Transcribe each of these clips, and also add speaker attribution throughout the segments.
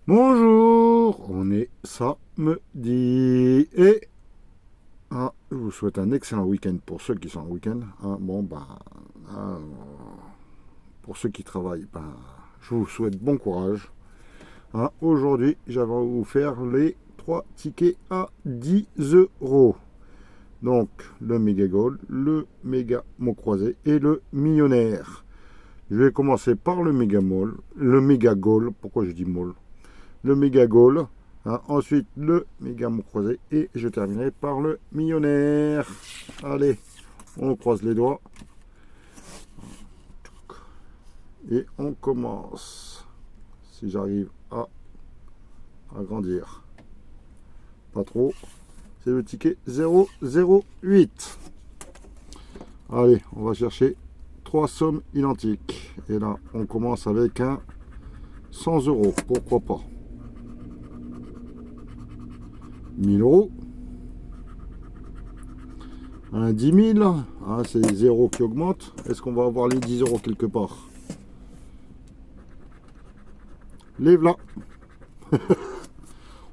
Speaker 1: Bonjour, on est samedi et je vous souhaite un excellent week-end pour ceux qui sont en week-end. Ah, pour ceux qui travaillent, je vous souhaite bon courage. Aujourd'hui, j'avais vous faire les 3 tickets à 10 euros. Donc, le méga goal, le méga mot croisé et le millionnaire. Je vais commencer par le méga goal. Pourquoi je dis mall? Le méga goal, ensuite le méga mot croisé et je terminerai par le millionnaire. Allez, on croise les doigts et on commence. Si j'arrive à agrandir, pas trop, c'est le ticket 008. Allez, on va chercher 3 sommes identiques et là on commence avec un 100 euros, pourquoi pas. 1000 euros, un 10 000, c'est les zéros qui augmentent. Est-ce qu'on va avoir les 10 euros quelque part? Les voilà.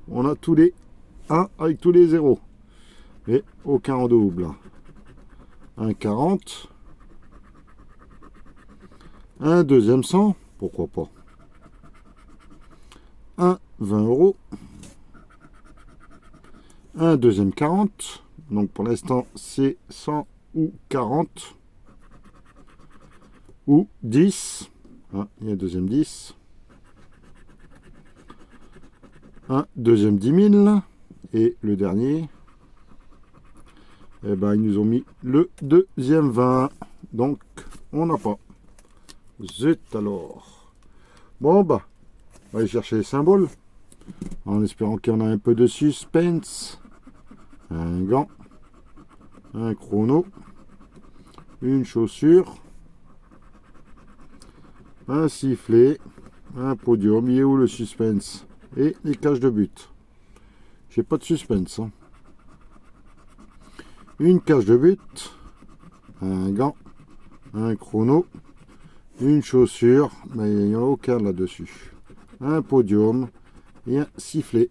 Speaker 1: On a tous les 1 avec tous les zéros. Et aucun en double. Un 40. Un deuxième 100. Pourquoi pas. Un 20 euros. Un deuxième 40. Donc pour l'instant, c'est 100 ou 40. Ou 10. Il y a un deuxième 10. Un deuxième 10 000. Et le dernier, ils nous ont mis le deuxième 20. Donc, on n'a pas. Zut alors. Bon, on va aller chercher les symboles. En espérant qu'il y en a un peu de suspense. Un gant. Un chrono. Une chaussure. Un sifflet. Un podium. Il est où le suspense? Et les cages de but. J'ai pas de suspense. Une cage de but, un gant, un chrono, une chaussure, mais il n'y en a aucun là-dessus. Un podium et un sifflet.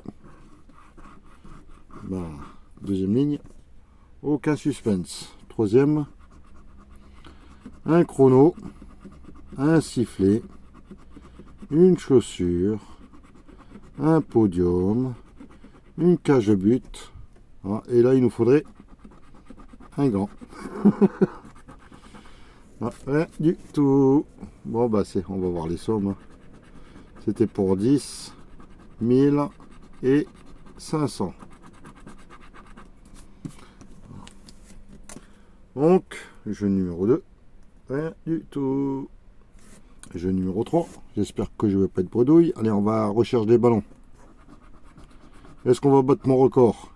Speaker 1: Deuxième ligne, aucun suspense. Troisième, un chrono, un sifflet, une chaussure, un podium, une cage de but. Et là, il nous faudrait un gant. Rien du tout. Bon, on va voir les sommes. C'était pour 10, 1000 et 500. Donc, jeu numéro 2, rien du tout. Jeu numéro 3, j'espère que je ne vais pas être bredouille. Allez, on va à la recherche des ballons. Est-ce qu'on va battre mon record?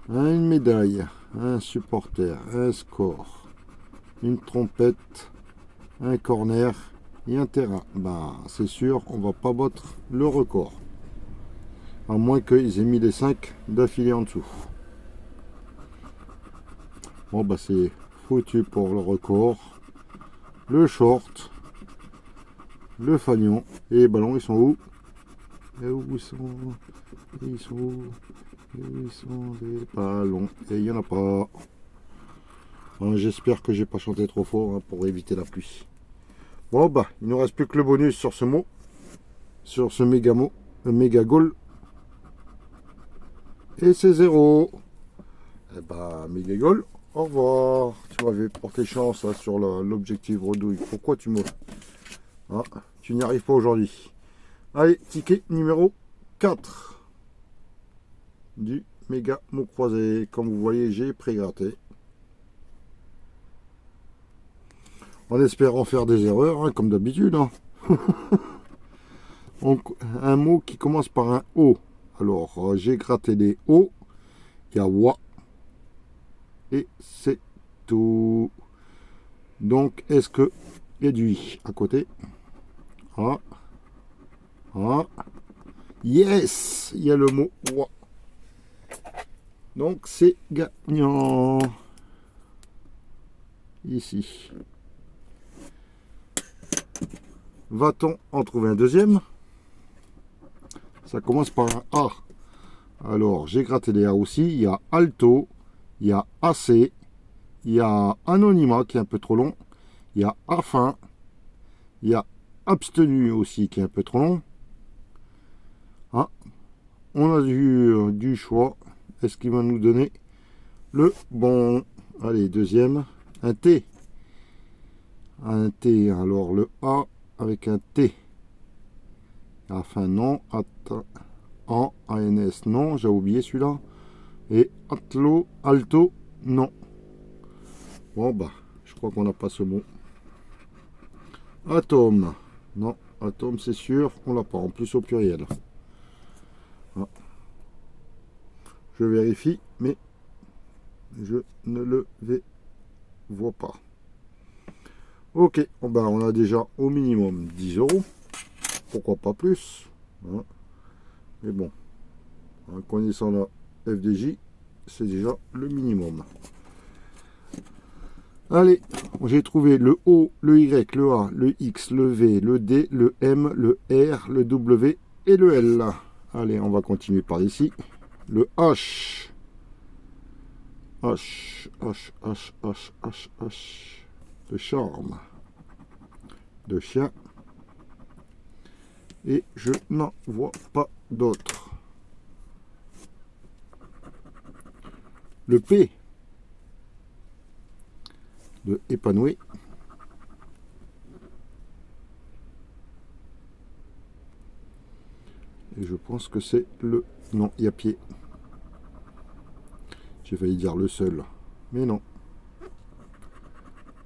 Speaker 1: Une médaille, un supporter, un score, une trompette, un corner et un terrain. C'est sûr, on va pas battre le record. À moins qu'ils aient mis les 5 d'affilée en dessous. Bon, c'est foutu pour le record. Le short, le fanion et les ballons, ils sont où? Et où ils sont? Ils sont où? Ils sont des ballons et il n'y en a pas. J'espère que j'ai pas chanté trop fort pour éviter la pluie. Bon il nous reste plus que le bonus sur ce mot, sur ce méga mot, le méga goal. Et c'est 0. Méga goal, au revoir. Tu m'avais porté chance sur l'objectif redouille. Pourquoi tu me... tu n'y arrives pas aujourd'hui. Allez, ticket numéro 4. Du méga mot croisé. Comme vous voyez, j'ai pré-gratté. En espérant faire des erreurs, comme d'habitude. Un mot qui commence par un O. Alors, j'ai gratté des O. Il y a wa. Et c'est tout. Donc, est-ce que il y a du I à côté? Yes! Il y a le mot wa. Donc c'est gagnant. Ici. Va-t-on en trouver un deuxième? Ça commence par un A. Alors, j'ai gratté les A aussi. Il y a Alto, il y a AC, il y a Anonymat qui est un peu trop long, il y a Afin, il y a Abstenu aussi qui est un peu trop long. Ah, on a du choix. Est-ce qu'il va nous donner le bon? Allez, deuxième, un T. Un T, alors le A avec un T. Afin, non. En ANS, non, j'ai oublié celui-là. Et Alto, non. Bon, bah, je crois qu'on n'a pas ce mot. Atome, non, atome, c'est sûr, on l'a pas, en plus au pluriel. Ah. Je vérifie, mais je ne le vois pas. Ok, ben on a déjà au minimum 10 €. Pourquoi pas plus, hein. Mais bon, en connaissant la FDJ, c'est déjà le minimum. Allez, j'ai trouvé le O, le Y, le A, le X, le V, le D, le M, le R, le W et le L. Allez, on va continuer par ici. Le H. H, H, H, H, H, H. De charme. De chien. Et je n'en vois pas d'autres. Le P. De épanoui. Et je pense que c'est le... Non, il y a pied. J'ai failli dire le seul. Mais non.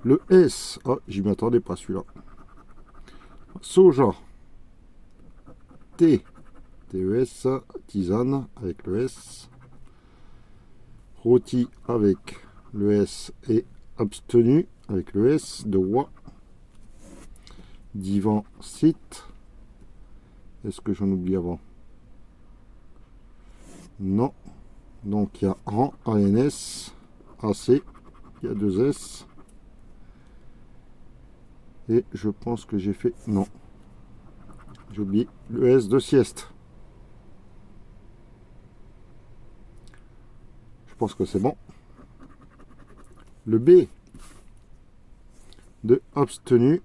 Speaker 1: Le S. Ah, j'y m'attendais pas celui-là. Soja. T. TES. Tisane avec le S. Rôti avec le S et abstenu avec le S de roi. Divan site. Est-ce que j'en oublie avant? Non. Donc il y a rang ANS, AC, il y a 2 S. Et je pense que j'ai fait... Non. J'ai oublié le S de sieste. Je pense que c'est bon. Le B de abstenu.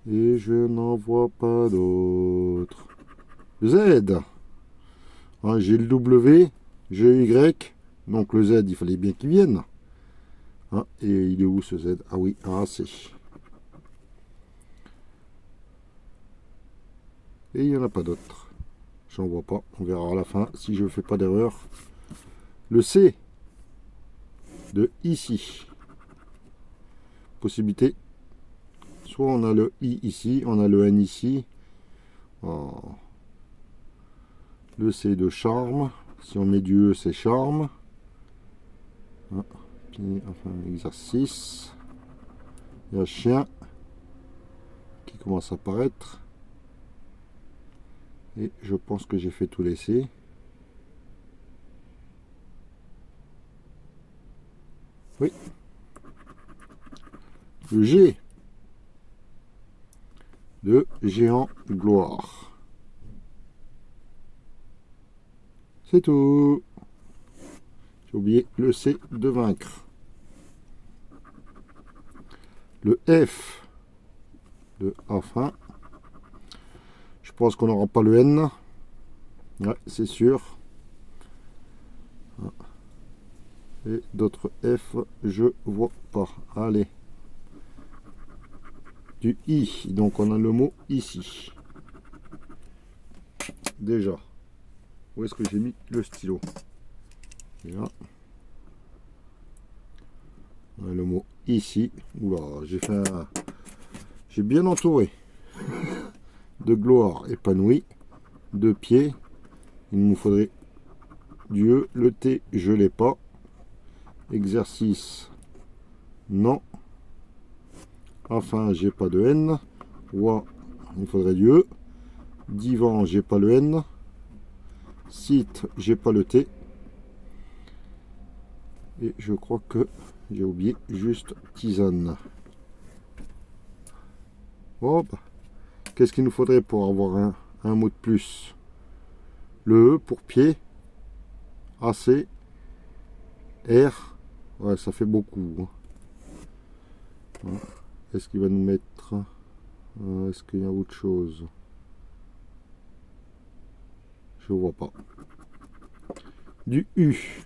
Speaker 1: Et je n'en vois pas d'autres. Le Z. Ah, j'ai le W, j'ai le Y. Donc le Z, il fallait bien qu'il vienne. Ah, et il est où ce Z? Ah oui, AC. Et il n'y en a pas d'autres. J'en vois pas. On verra à la fin si je ne fais pas d'erreur. Le C de ici. Possibilité. Soit on a le I ici, on a le N ici. Oh. Le C de charme. Si on met du E, c'est charme. Ah. Puis, enfin, exercice. Il y a chien qui commence à apparaître. Et je pense que j'ai fait tout les C. Oui. Le G de géant gloire. C'est tout. J'ai oublié le C de vaincre. Le F de enfin. Je pense qu'on n'aura pas le N. Ouais, c'est sûr. Et d'autres F, je vois pas. Allez. Du I. Donc on a le mot ici. Déjà. Où est-ce que j'ai mis le stylo? Et là. On a le mot ici. Oula, j'ai bien entouré. De gloire épanouie. De pieds. Il nous faudrait du E. Le T, je l'ai pas. Exercice. Non. Enfin, j'ai pas de N. Roi, il faudrait du E. Divan, j'ai pas le N. Site, j'ai pas le T. Et je crois que j'ai oublié juste tisane. Oh, bah, qu'est-ce qu'il nous faudrait pour avoir un mot de plus? Le E pour pied. AC. R. Ouais, ça fait beaucoup. Hein. Est-ce qu'il va nous mettre... Est-ce qu'il y a autre chose? Je vois pas. Du U.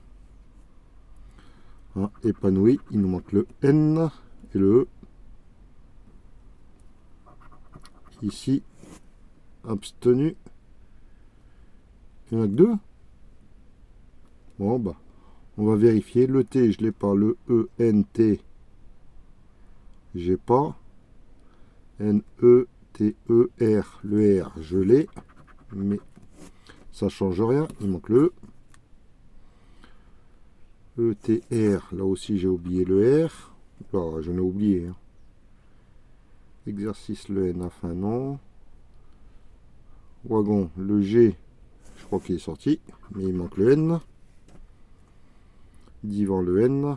Speaker 1: Hein, épanoui. Il nous manque le N et le E. Ici, abstenu. Il n'y en a que deux. Bon, bah, on va vérifier. Le T, je l'ai pas. Le E, N, T, j'ai pas. N, E, T, E, R. Le R, je l'ai. Mais ça change rien. Il manque le E. E, T, R. Là aussi, j'ai oublié le R. Là, j'en ai oublié. Hein. Exercice, le N, enfin non. Wagon, le G, je crois qu'il est sorti, mais il manque le N. Divan, le N.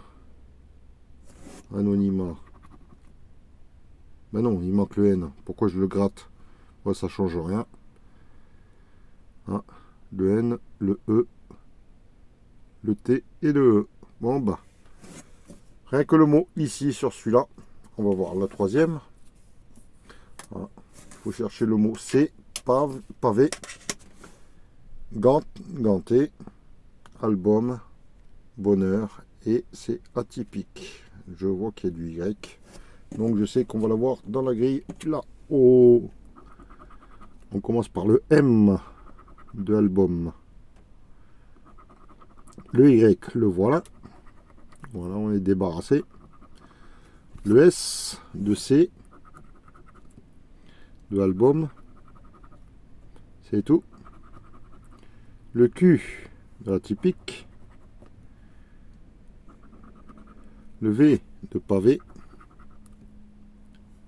Speaker 1: Anonymat. Ben non, il manque le N. Pourquoi je le gratte? Ouais, ça change rien. Hein, le N, le E, le T et le E. Bon, bah, rien que le mot ici sur celui-là. On va voir la troisième. Voilà. Il faut chercher le mot C, pavé, ganté, album, bonheur, et c'est atypique. Je vois qu'il y a du Y. Donc je sais qu'on va l'avoir dans la grille là-haut. On commence par le M de album. Le Y, le voilà. Voilà, on est débarrassé. Le S de C de album. C'est tout. Le Q de atypique. Le V de pavé.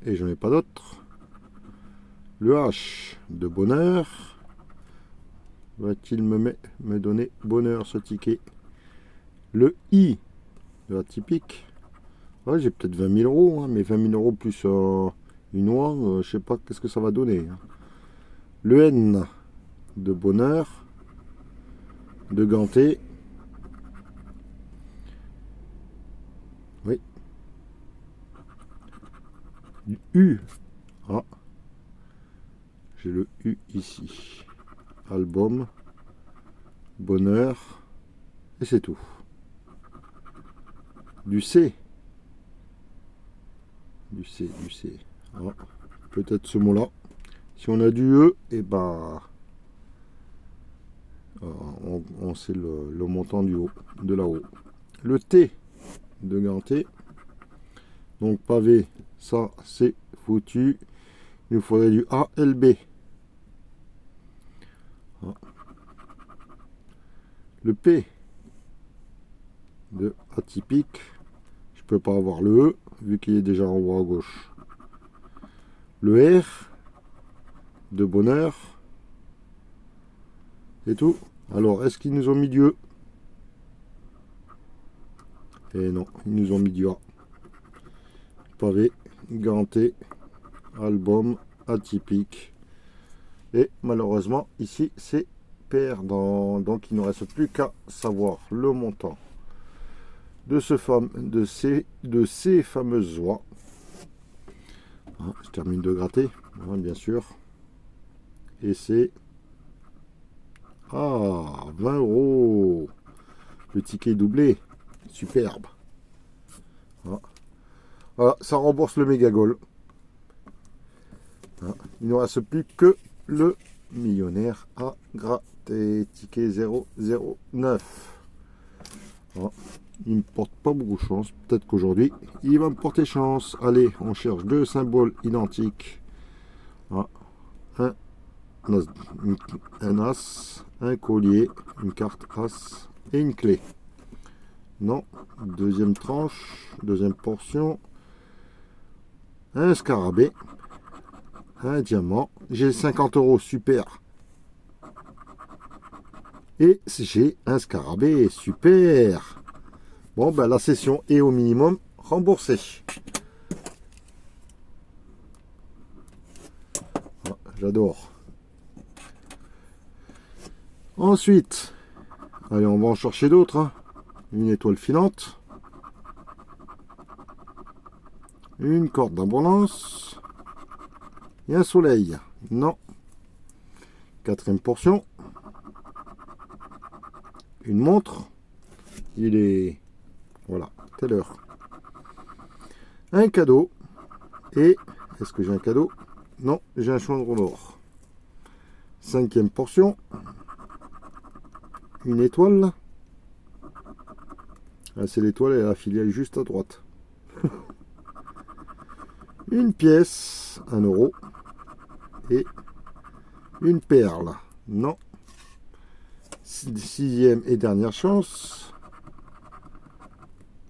Speaker 1: Et j'en ai pas d'autres. Le H de bonheur. Va-t-il me donner bonheur ce ticket? Le I de atypique. Ouais, j'ai peut-être 20 000 euros, hein, mais 20 000 euros plus une oie, je sais pas qu'est-ce que ça va donner. Hein. Le N de bonheur. De ganté. Oui. Du U. Ah. J'ai le U ici. Album. Bonheur. Et c'est tout. Du C. Du C. Ah. Peut-être ce mot-là. Si on a du E, et ben... on sait le montant du haut, de là-haut. Le T de ganté. Donc pavé, ça c'est foutu. Il nous faudrait du ALB. Ah. Le P de atypique. Je peux pas avoir le E vu qu'il est déjà en haut à gauche. Le R de bonheur. C'est tout. Alors, est-ce qu'ils nous ont mis du E? Et non, ils nous ont mis du A. Pavé, ganté, album, atypique. Et malheureusement, ici, c'est perdant. Donc, il ne reste plus qu'à savoir le montant de ces fameuses oies. Ah, je termine de gratter, hein, bien sûr. Et c'est... Ah, 20 euros. Le ticket doublé. Superbe. Voilà. Voilà, ça rembourse le méga goal. Voilà. Il ne reste plus que le millionnaire à gratter. Ticket 009. Voilà. Il ne me porte pas beaucoup de chance. Peut-être qu'aujourd'hui, il va me porter chance. Allez, on cherche deux symboles identiques. Voilà. Un as, un collier, une carte as et une clé. Non, deuxième tranche, deuxième portion, un scarabée, un diamant. J'ai 50 euros, super. Et j'ai un scarabée, super. Bon, ben, la session est au minimum remboursée. Ah, j'adore. Ensuite, allez, on va en chercher d'autres. Hein. Une étoile filante. Une corde d'abondance. Et un soleil. Non. Quatrième portion. Une montre. Il est... Voilà, telle heure. Un cadeau. Et... Est-ce que j'ai un cadeau? Non, j'ai un chaudron d'or. Cinquième portion. Une étoile. Ah, c'est l'étoile et la filiale juste à droite. Une pièce, 1 euro. Et une perle. Non. Sixième et dernière chance.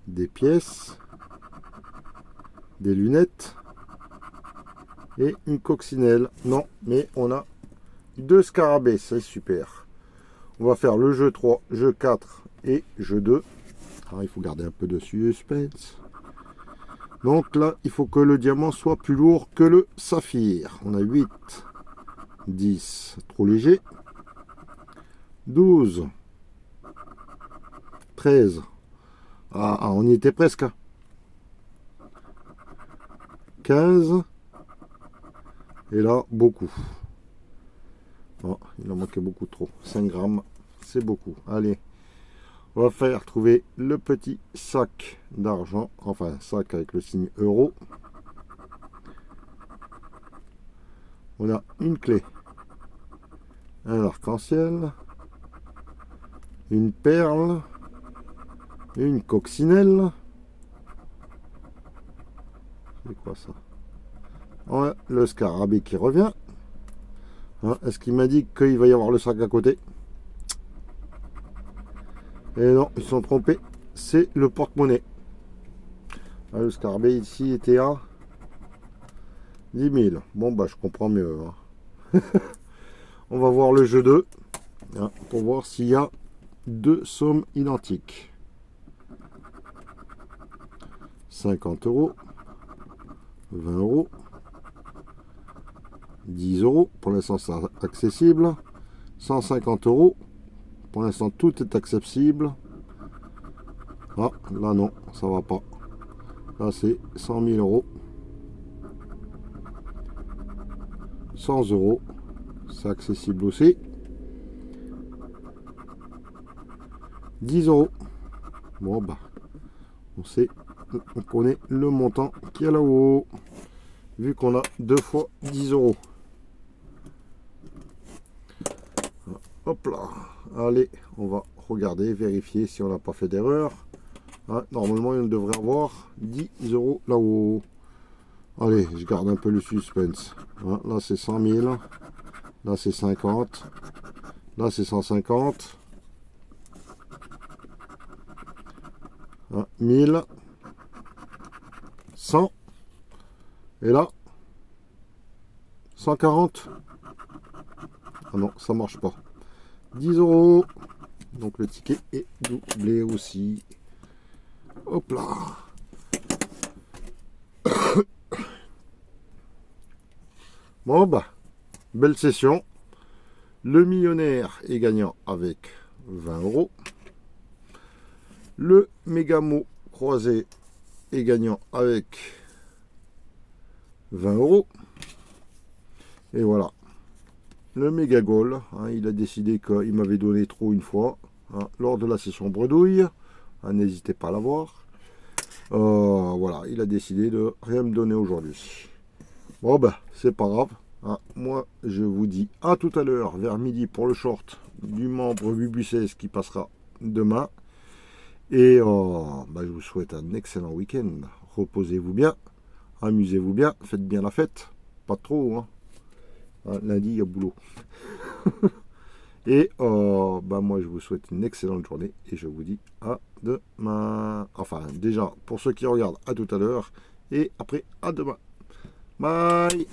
Speaker 1: Des pièces. Des lunettes. Et une coccinelle. Non, mais on a 2 scarabées. C'est super. On va faire le jeu 3, jeu 4 et jeu 2. Alors, il faut garder un peu de suspense. Donc là, il faut que le diamant soit plus lourd que le saphir. On a 8, 10, trop léger. 12, 13. Ah, on y était presque. 15. Et là, beaucoup. Oh, il en manquait beaucoup trop. 5 grammes, c'est beaucoup. Allez, on va faire trouver le petit sac d'argent. Enfin, sac avec le signe euro. On a une clé. Un arc-en-ciel. Une perle. Une coccinelle. C'est quoi ça? Ouais, le scarabée qui revient. Hein, est-ce qu'il m'indique qu'il va y avoir le sac à côté? Et non, ils sont trompés. C'est le porte-monnaie. Ah, le scarabée ici était à 10 000. Bon, bah, je comprends mieux. Hein. On va voir le jeu 2. Hein, pour voir s'il y a 2 sommes identiques. 50 euros. 20 euros. 10 euros. Pour l'instant, c'est accessible. 150 euros. Pour l'instant, tout est accessible. Ah, là, non, ça va pas. Là, c'est 100 000 euros. 100 euros. C'est accessible aussi. 10 euros. Bon, bah, on connaît le montant qui est là-haut. Vu qu'on a 2 fois 10 euros. Hop là. Allez, on va regarder, vérifier si on n'a pas fait d'erreur. Ah, normalement, il devrait avoir 10 euros là-haut. Allez, je garde un peu le suspense. Ah, là, c'est 100 000. Là, c'est 50. Là, c'est 150. Ah, 1000. 100. Et là, 140. Ah non, ça marche pas. 10 euros. Donc le ticket est doublé aussi. Hop là. Bon bah, belle session. Le millionnaire est gagnant avec 20 euros. Le Mégamo croisé est gagnant avec 20 euros. Et voilà. Le méga goal, hein, il a décidé qu'il m'avait donné trop une fois, hein, lors de la session bredouille. Hein, n'hésitez pas à la voir. Voilà, il a décidé de rien me donner aujourd'hui. Bon ben, c'est pas grave. Hein, moi, je vous dis à tout à l'heure, vers midi, pour le short du membre Bubu16 qui passera demain. Et ben, je vous souhaite un excellent week-end. Reposez-vous bien, amusez-vous bien, faites bien la fête. Pas trop, hein. Lundi, il y a boulot. Et bah moi, je vous souhaite une excellente journée et je vous dis à demain. Enfin, déjà, pour ceux qui regardent, à tout à l'heure. Et après, à demain. Bye!